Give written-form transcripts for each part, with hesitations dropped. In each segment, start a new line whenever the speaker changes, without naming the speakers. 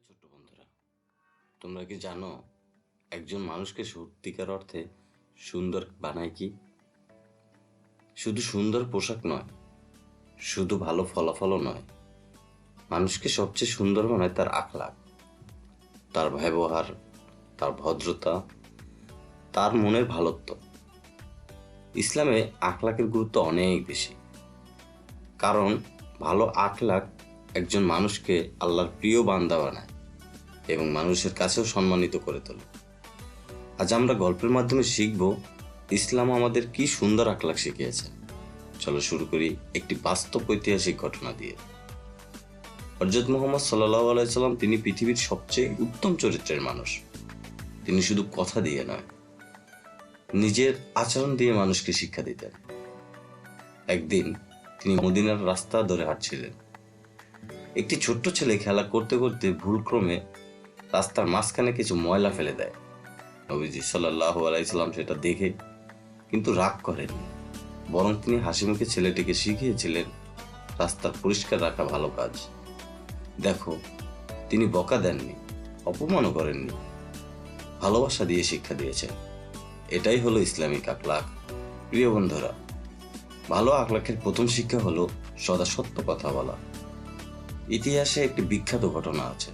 ছোট্ট বন্ধুরা, তোমরা কি জানো একজন মানুষকে সত্যিকার অর্থে সুন্দর বানায় কি? শুধু সুন্দর পোশাক নয়, শুধু ভালো ফলাফলও নয়, মানুষকে সবচেয়ে সুন্দর বানায় তার আখলাক, তার ব্যবহার, তার ভদ্রতা, তার মনের ভালোত্ব। ইসলামে আখলাকের গুরুত্ব অনেক বেশি, কারণ ভালো আখলাক একজন মানুষকে আল্লাহর প্রিয় বান্দা বানায় এবং মানুষের কাছেও সম্মানিত করে তোলে। আজ আমরা গল্পের মাধ্যমে শিখব ইসলাম আমাদের কি সুন্দর আখলাক শিখিয়েছে। চলো শুরু করি একটি বাস্তব ঐতিহাসিক ঘটনা দিয়ে। হযরত মুহাম্মদ সাল্লাল্লাহু আলাইহি সাল্লাম তিনি পৃথিবীর সবচেয়ে উত্তম চরিত্রের মানুষ। তিনি শুধু কথা দিয়ে নয়, নিজের আচরণ দিয়ে মানুষকে শিক্ষা দিতেন। একদিন তিনি মদিনার রাস্তা ধরে হাঁটছিলেন। একটি ছোট্ট ছেলে খেলা করতে করতে ভুলক্রমে রাস্তার মাঝখানে কিছু ময়লা ফেলে দেয়। নবীজি সাল্লাল্লাহু আলাইহি সাল্লাম সেটা দেখে কিন্তু রাগ করেননি, বরং তিনি হাসিমুখে ছেলেটিকে শিখিয়েছিলেন রাস্তার পরিষ্কার রাখা ভালো কাজ। দেখো, তিনি বকা দেননি, অপমানও করেননি, ভালোবাসা দিয়ে শিক্ষা দিয়েছেন। এটাই হলো ইসলামিক আখলাক। প্রিয় বন্ধুরা, ভালো আখলাকের প্রথম শিক্ষা হলো সদা সত্য কথা বলা। ইতিহাসে একটি বিখ্যাত ঘটনা আছে।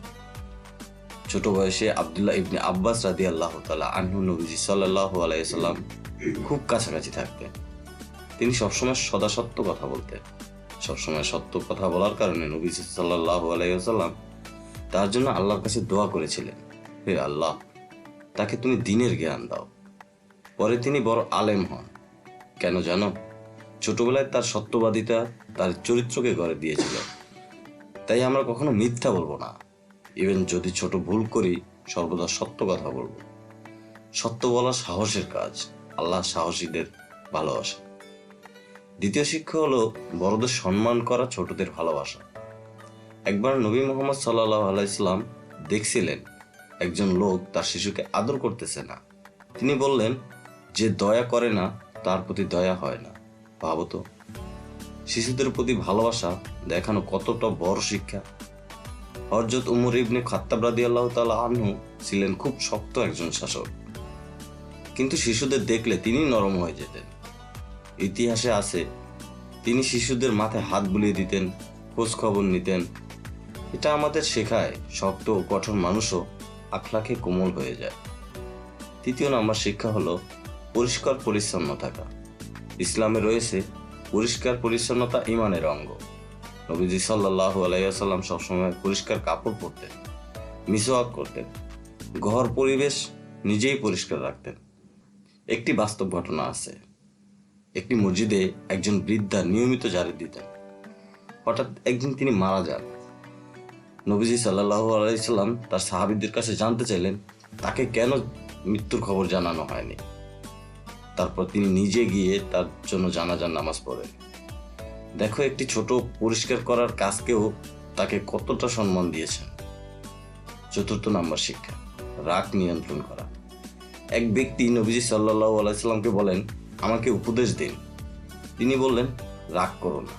ছোট বয়সে আব্দুল্লাহ ইবনে আব্বাস রাদিয়াল্লাহু তাআলা আনহু নবীজি সাল্লাল্লাহু আলাইহি সাল্লাম খুব কাছাকাছি থাকতেন। তিনি সবসময় সদা সত্য কথা বলতেন। সবসময় সত্য কথা বলার কারণে নবীজি সাল্লাল্লাহু আলাইহি সাল্লাম তার জন্য আল্লাহর কাছে দোয়া করেছিলেন, হে আল্লাহ, তাকে তুমি দ্বীনের জ্ঞান দাও। পরে তিনি বড় আলেম হন। কেন জানো? ছোটবেলায় তার সত্যবাদিতা তার চরিত্রকে গড়ে দিয়েছিল। তাই আমরা কখনো মিথ্যা বলবো না। ইভেন যদি ছোট ভুল করি, সর্বদা সত্য কথা বলবো। সত্য বলা সাহসের কাজ। আল্লাহ সাহসীদের ভালোবাসা। দ্বিতীয় শিক্ষা হলো বড়দের সম্মান করা, ছোটদের ভালোবাসা। একবার নবী মুহাম্মদ সাল্লাল্লাহু আলাইহি সাল্লাম দেখছিলেন একজন লোক তার শিশুকে আদর করতেছে না। তিনি বললেন, যে দয়া করে না তার প্রতি দয়া হয় না। ভাবো তো, শিশুদের প্রতি ভালোবাসা দেখানো কতটা বড় শিক্ষা। হযরত উমর ইবনে খাত্তাব রাদিয়াল্লাহু তাআলা আনহু ছিলেন খুব শক্ত একজন শাসক, কিন্তু শিশুদের দেখলে তিনি নরম হয়ে যেতেন। ইতিহাসে আছে, তিনি শিশুদের মাথায় হাত বুলিয়ে দিতেন, খোঁজ খবর নিতেন। এটা আমাদের শেখায় শক্ত ও কঠোর মানুষও আখলাকে কোমল হয়ে যায়। তৃতীয় নম্বর শিক্ষা হলো পরিষ্কার পরিচ্ছন্ন থাকা। ইসলামে রয়েছে পরিষ্কার পরিচ্ছন্নতা ঈমানের অঙ্গ। নবীজি সাল্লাল্লাহু আলাইহি ওয়াসাল্লাম সবসময় পরিষ্কার কাপড় পরতেন, মিসওয়াক করতেন, ঘর পরিবেশ নিজেই পরিষ্কার রাখতেন। একটি বাস্তব ঘটনা আছে। একটি মসজিদে একজন বৃদ্ধা নিয়মিত ঝাড়ু দিতেন। হঠাৎ একদিন তিনি মারা যান। নবীজি সাল্লাল্লাহু আলাইহি সাল্লাম তার সাহাবীদের কাছে জানতে চাইলেন তাকে কেন মৃত্যুর খবর জানানো হয়নি। তারপর তিনি নিজে গিয়ে তার জন্য জানাজার নামাজ পড়েন। দেখো, একটি ছোট পরিষ্কার করার কাজকেও তাকে কতটা সম্মান দিয়েছেন। চতুর্থ নাম্বার শিক্ষা, রাগ নিয়ন্ত্রণ করা। এক ব্যক্তি নবীজি সাল্লাল্লাহু আলাইহি সাল্লামকে বলেন, আমাকে উপদেশ দিন। তিনি বললেন, রাগ করো না।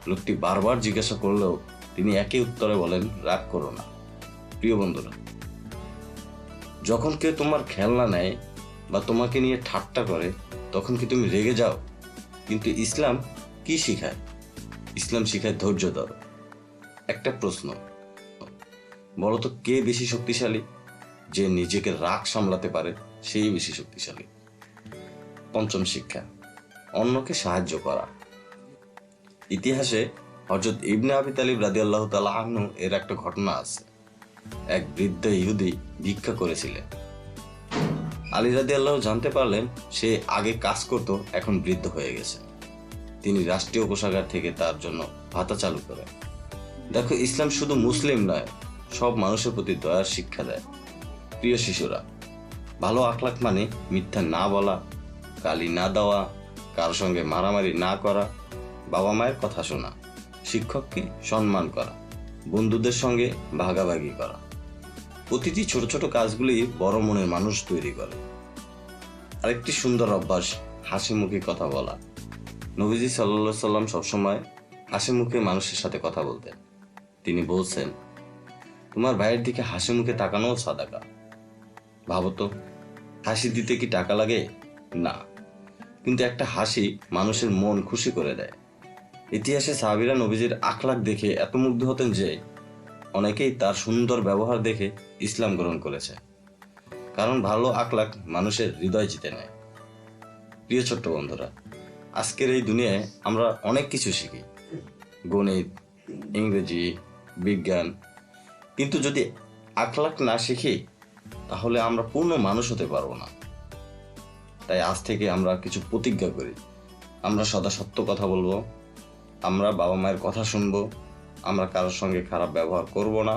লোকটি বারবার জিজ্ঞাসা করলেও তিনি একই উত্তরে বলেন, রাগ করো না। প্রিয় বন্ধুরা, যখন কেউ তোমার খেলনা নেয় বা তোমাকে নিয়ে ঠাট্টা করে, তখন কি তুমি রেগে যাও? কিন্তু ইসলাম কি শিখায়? ইসলাম শিখায় ধৈর্য ধরো। একটা প্রশ্ন, বলো তো, কে বেশি শক্তিশালী? যে নিজেকে রাগ সামলাতে পারে সেই বেশি শক্তিশালী। পঞ্চম শিক্ষা, অন্যকে সাহায্য করা। ইতিহাসে হযরত ইবনে আবি তালিব রাদিয়াল্লাহু তাআলা আনহু এর একটা ঘটনা আছে। এক বৃদ্ধ ইহুদি ভিক্ষা করেছিলেন। আলী রাদিয়াল্লাহু জানতে পারলেন সে আগে কাজ করত, এখন বৃদ্ধ হয়ে গেছে। তিনি রাষ্ট্রীয় কোষাগার থেকে তার জন্য ভাতা চালু করেন। দেখো, ইসলাম শুধু মুসলিম নয়, সব মানুষের প্রতি দয়ার শিক্ষা দেয়। প্রিয় শিশুরা, ভালো আখলাক মানে মিথ্যা না বলা, গালি না দেওয়া, কারোর সঙ্গে মারামারি না করা, বাবা মায়ের কথা শোনা, শিক্ষককে সম্মান করা, বন্ধুদের সঙ্গে ভাগাভাগি করা। প্রতিটি ছোট ছোট কাজগুলি বড় মনের মানুষ তৈরি করে। আরেকটি সুন্দর অভ্যাস, হাসি মুখে কথা বলা। নবীজি সাল্লাল্লাহু আলাইহি সাল্লাম সবসময় হাসি মুখে মানুষের সাথে কথা বলতেন। তিনি বলছেন, তোমার ভাইয়ের দিকে হাসি মুখে তাকানোও সাদাকা। ভাবো তো, হাসি দিতে কি টাকা লাগে? না, কিন্তু একটা হাসি মানুষের মন খুশি করে দেয়। ইতিহাসে সাহাবীরা নবীজির আখলাক দেখে এত মুগ্ধ হতেন যে অনেকেই তার সুন্দর ব্যবহার দেখে ইসলাম গ্রহণ করেছে। কারণ ভালো আখলাক মানুষের হৃদয় জিতে নেয়। প্রিয় ছোট্ট বন্ধুরা, আজকের এই দুনিয়ায় আমরা অনেক কিছু শিখি, গণিত, ইংরেজি, বিজ্ঞান, কিন্তু যদি আখলাক না শিখি তাহলে আমরা পূর্ণ মানুষ হতে পারবো না। তাই আজ থেকে আমরা কিছু প্রতিজ্ঞা করি। আমরা সদা সত্য কথা বলবো, আমরা বাবা মায়ের কথা শুনবো, আমরা কারোর সঙ্গে খারাপ ব্যবহার করব না,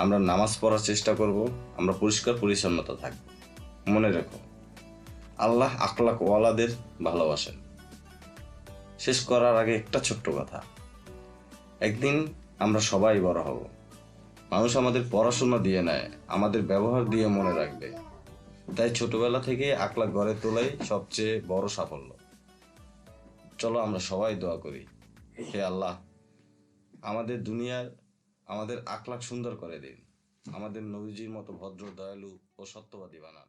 আমরা নামাজ পড়ার চেষ্টা করব, আমরা পরিষ্কার পরিচ্ছন্নতা থাকবো। মনে রেখো, আল্লাহ আখলাক ওয়ালাদের ভালোবাসেন। শেষ করার আগে একটা ছোট্ট কথা, একদিন আমরা সবাই বড় হব। মানুষ আমাদের পড়াশোনা দিয়ে নেয়, আমাদের ব্যবহার দিয়ে মনে রাখবে। তাই ছোটবেলা থেকে আখলাক গড়ে তোলাই সবচেয়ে বড় সাফল্য। চলো আমরা সবাই দোয়া করি, হে আল্লাহ, আমাদের দুনিয়ার আমাদের আখলাক সুন্দর করে দিন, আমাদের নবীজির মতো ভদ্র, দয়ালু ও সত্যবাদী বানান।